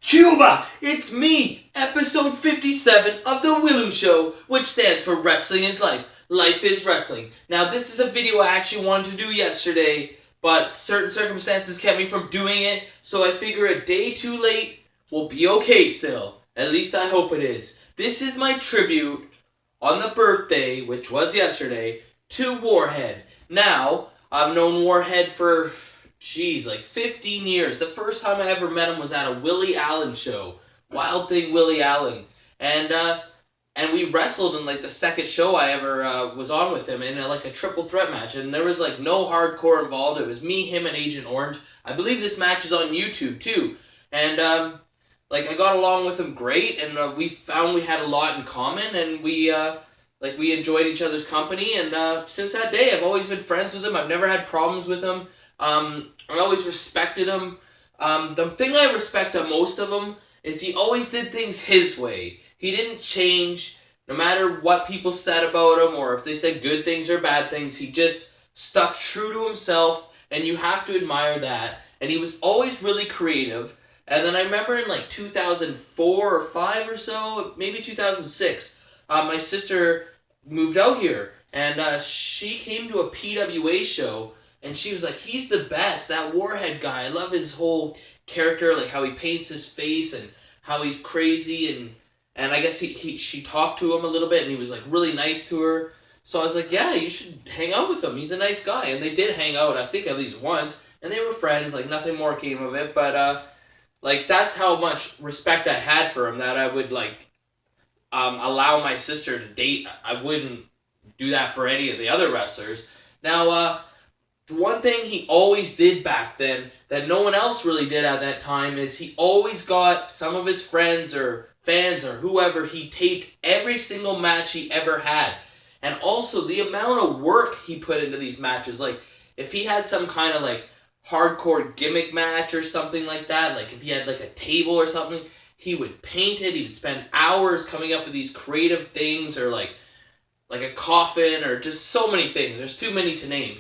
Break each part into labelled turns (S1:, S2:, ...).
S1: Cuba! It's me! Episode 57 of the W.I.L.L.I.W show, which stands for Wrestling is Life. Life is Wrestling. Now, this is a video I actually wanted to do yesterday, but certain circumstances kept me from doing it, so I figure a day too late will be okay still. At least I hope it is. This is my tribute on the birthday, which was yesterday, to Warhed. Now, I've known Warhed for like 15 years. The first time I ever met him was at a W.I.L.L.I.W show. Wild Thing W.I.L.L.I.W. And we wrestled in like the second show I ever was on with him in like a triple threat match. And there was like no hardcore involved. It was me, him, and Agent Orange. I believe this match is on YouTube too. And like I got along with him great, and we found we had a lot in common, and we enjoyed each other's company. And since that day, I've always been friends with him. I've never had problems with him. I always respected him. The thing I respect the most of him is he always did things his way. He didn't change no matter what people said about him or if they said good things or bad things. He just stuck true to himself, and you have to admire that. And he was always really creative. And then I remember in like 2004 or 5 or so, maybe 2006, my sister moved out here, and she came to a PWA show. And she was like, he's the best, that Warhead guy. I love his whole character, like how he paints his face and how he's crazy. And I guess she talked to him a little bit, and he was like really nice to her. So I was like, yeah, you should hang out with him. He's a nice guy. And they did hang out, I think, at least once. And they were friends. Like, nothing more came of it. But, like, that's how much respect I had for him, that I would, like, allow my sister to date. I wouldn't do that for any of the other wrestlers. Now, one thing he always did back then that no one else really did at that time is he always got some of his friends or fans or whoever, he taped every single match he ever had. And also the amount of work he put into these matches. Like, if he had some kind of like hardcore gimmick match or something like that, like if he had like a table or something, he would paint it. He would spend hours coming up with these creative things, or like a coffin, or just so many things. There's too many to name.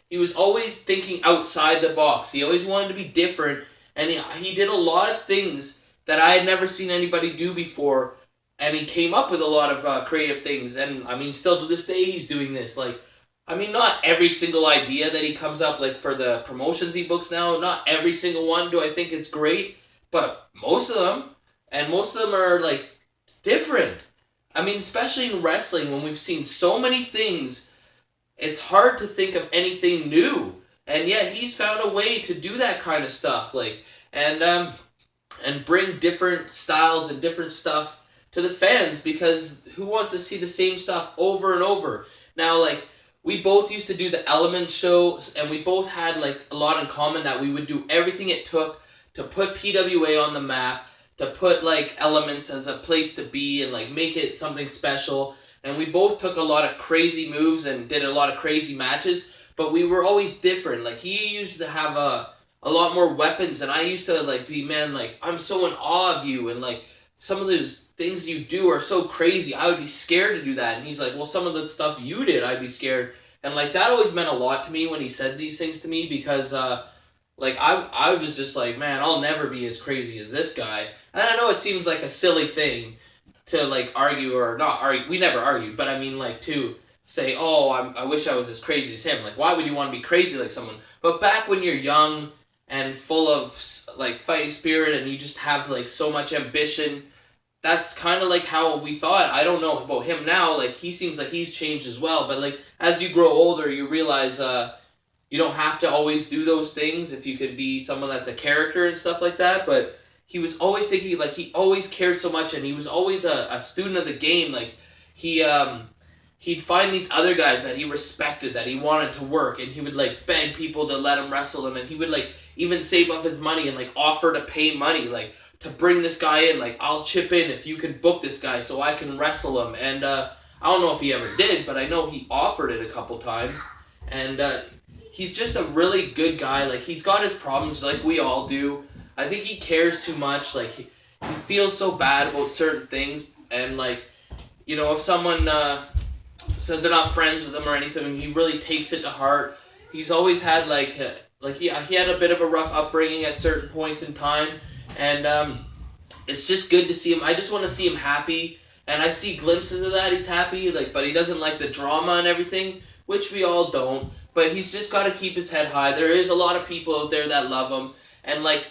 S1: He was always thinking outside the box. He always wanted to be different, and he did a lot of things that I had never seen anybody do before, and he came up with a lot of creative things. And I mean, still to this day, he's doing this. Like, I mean, not every single idea that he comes up, like for the promotions he books now, not every single one do I think is great, but most of them, and most of them are like different. I mean, especially in wrestling, when we've seen so many things, it's hard to think of anything new, and yet he's found a way to do that kind of stuff, like, and bring different styles and different stuff to the fans, because who wants to see the same stuff over and over? Now, like, we both used to do the Element shows, and we both had like a lot in common, that we would do everything it took to put PWA on the map, to put like Elements as a place to be and like make it something special. And we both took a lot of crazy moves and did a lot of crazy matches, but we were always different. Like, he used to have a lot more weapons, and I used to like be, man, like, I'm so in awe of you, and like some of those things you do are so crazy. I would be scared to do that. And he's like, well, some of the stuff you did, I'd be scared. And like, that always meant a lot to me when he said these things to me, because like I was just like, man, I'll never be as crazy as this guy. And I know it seems like a silly thing to like argue, or not argue, we never argued, but I mean, like, to say, oh, I wish I was as crazy as him. Like, why would you want to be crazy like someone? But back when you're young and full of like fighting spirit, and you just have like so much ambition, that's kind of like how we thought. I don't know about him now, like, he seems like he's changed as well, but like, as you grow older, you realize you don't have to always do those things if you could be someone that's a character and stuff like that. But he was always thinking, like, he always cared so much, and he was always a student of the game. Like, he'd find these other guys that he respected, that he wanted to work, and he would like beg people to let him wrestle him, and he would like even save up his money and like offer to pay money, like, to bring this guy in, like, I'll chip in if you can book this guy so I can wrestle him. And I don't know if he ever did, but I know he offered it a couple times. And he's just a really good guy. Like, he's got his problems like we all do. I think he cares too much. Like, he feels so bad about certain things, and like, you know, if someone says they're not friends with him or anything, he really takes it to heart. He's always had like he had a bit of a rough upbringing at certain points in time, And it's just good to see him. I just want to see him happy, and I see glimpses of that. He's happy, like, but he doesn't like the drama and everything, which we all don't. But he's just got to keep his head high. There is a lot of people out there that love him, and like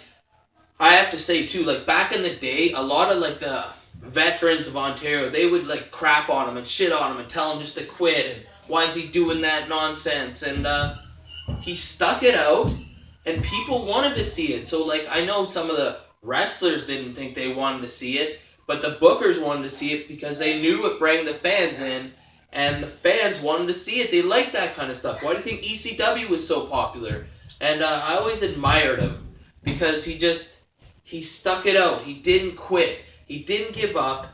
S1: I have to say too, like back in the day, a lot of like the veterans of Ontario, they would like crap on him and shit on him and tell him just to quit and why is he doing that nonsense, and he stuck it out, and people wanted to see it. So like I know some of the wrestlers didn't think they wanted to see it, but the bookers wanted to see it because they knew it brought the fans in, and the fans wanted to see it. They liked that kind of stuff. Why do you think ECW was so popular? And I always admired him because he stuck it out. He didn't quit. He didn't give up.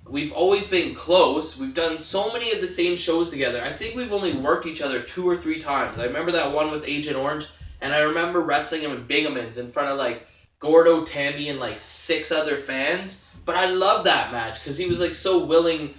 S1: We've always been close. We've done so many of the same shows together. I think we've only worked each other 2 or 3 times. I remember that one with Agent Orange, and I remember wrestling him in Bingaman's in front of like Gordo, Tammy, and like 6 other fans. But I love that match because he was like so willing.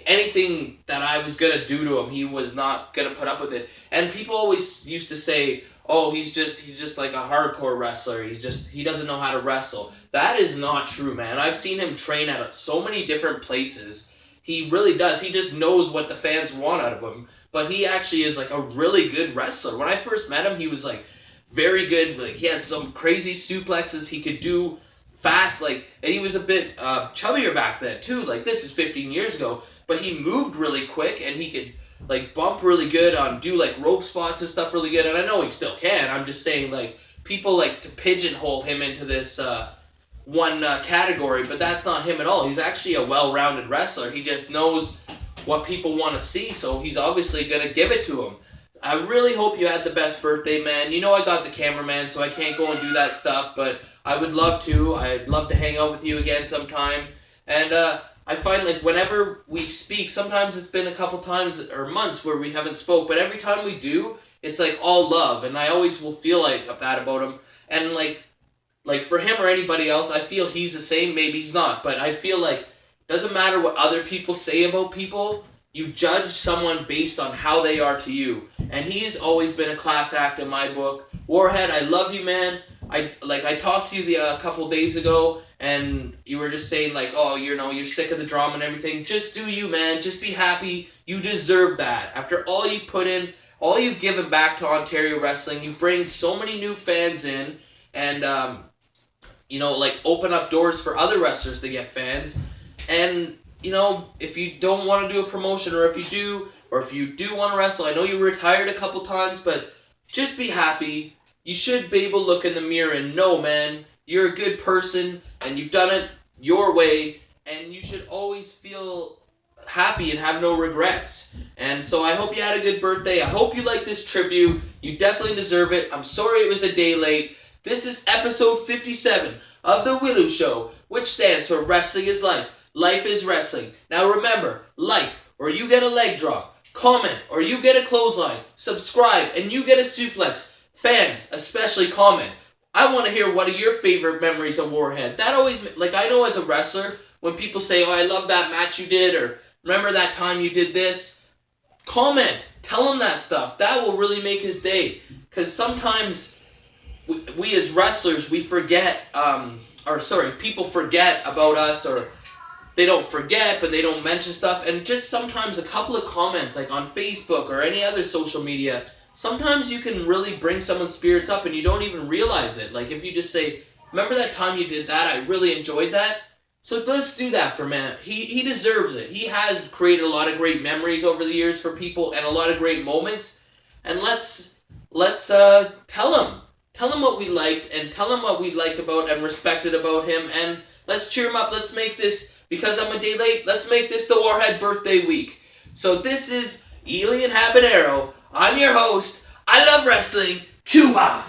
S1: Anything that I was gonna do to him, he was not gonna put up with it. And people always used to say, "Oh, he's just like a hardcore wrestler. He doesn't know how to wrestle." That is not true, man. I've seen him train at so many different places. He really does. He just knows what the fans want out of him. But he actually is like a really good wrestler. When I first met him, he was like very good. Like he had some crazy suplexes he could do fast. Like, and he was a bit chubbier back then too. Like this is 15 years ago. But he moved really quick, and he could like bump really good on do like rope spots and stuff really good. And I know he still can. I'm just saying like people like to pigeonhole him into this one category, but that's not him at all. He's actually a well-rounded wrestler. He just knows what people want to see, so he's obviously gonna give it to him. I really hope you had the best birthday, man. You know I got the cameraman, so I can't go and do that stuff, but I would love to. I'd love to hang out with you again sometime. And I find like whenever we speak, sometimes it's been a couple times or months where we haven't spoke, but every time we do, it's like all love, and I always will feel like that about him. And like for him or anybody else, I feel he's the same. Maybe he's not, but I feel like doesn't matter what other people say about people. You judge someone based on how they are to you, and he's always been a class act in my book. Warhed, I love you, man. I talked to you a couple days ago, and you were just saying like, oh, you're sick of the drama and everything. Just do you, man. Just be happy. You deserve that. After all you put in, all you've given back to Ontario wrestling, you bring so many new fans in, and like open up doors for other wrestlers to get fans. And if you don't want to do a promotion, or if you do want to wrestle, I know you were retired a couple times, but just be happy. You should be able to look in the mirror and know, man, you're a good person, and you've done it your way, and you should always feel happy and have no regrets. And so I hope you had a good birthday. I hope you like this tribute. You definitely deserve it. I'm sorry it was a day late. This is episode 57 of The W.I.L.L.I.W Show, which stands for Wrestling is Life. Life is Wrestling. Now remember, like, or you get a leg drop. Comment, or you get a clothesline. Subscribe, and you get a suplex. Fans, especially comment. I want to hear what are your favorite memories of Warhed. That always, like I know as a wrestler, when people say, oh, I love that match you did, or remember that time you did this, comment. Tell them that stuff. That will really make his day. Because sometimes we as wrestlers, we forget, people forget about us, or they don't forget, but they don't mention stuff. And just sometimes a couple of comments, like on Facebook or any other social media, sometimes you can really bring someone's spirits up and you don't even realize it. Like if you just say, remember that time you did that? I really enjoyed that. So let's do that for man. He deserves it. He has created a lot of great memories over the years for people and a lot of great moments. And let's tell him. Tell him what we liked, and tell him what we liked about and respected about him. And let's cheer him up. Let's make this, because I'm a day late, let's make this the Warhed birthday week. So this is Elian Habanero. I'm your host. I love wrestling. Cuba!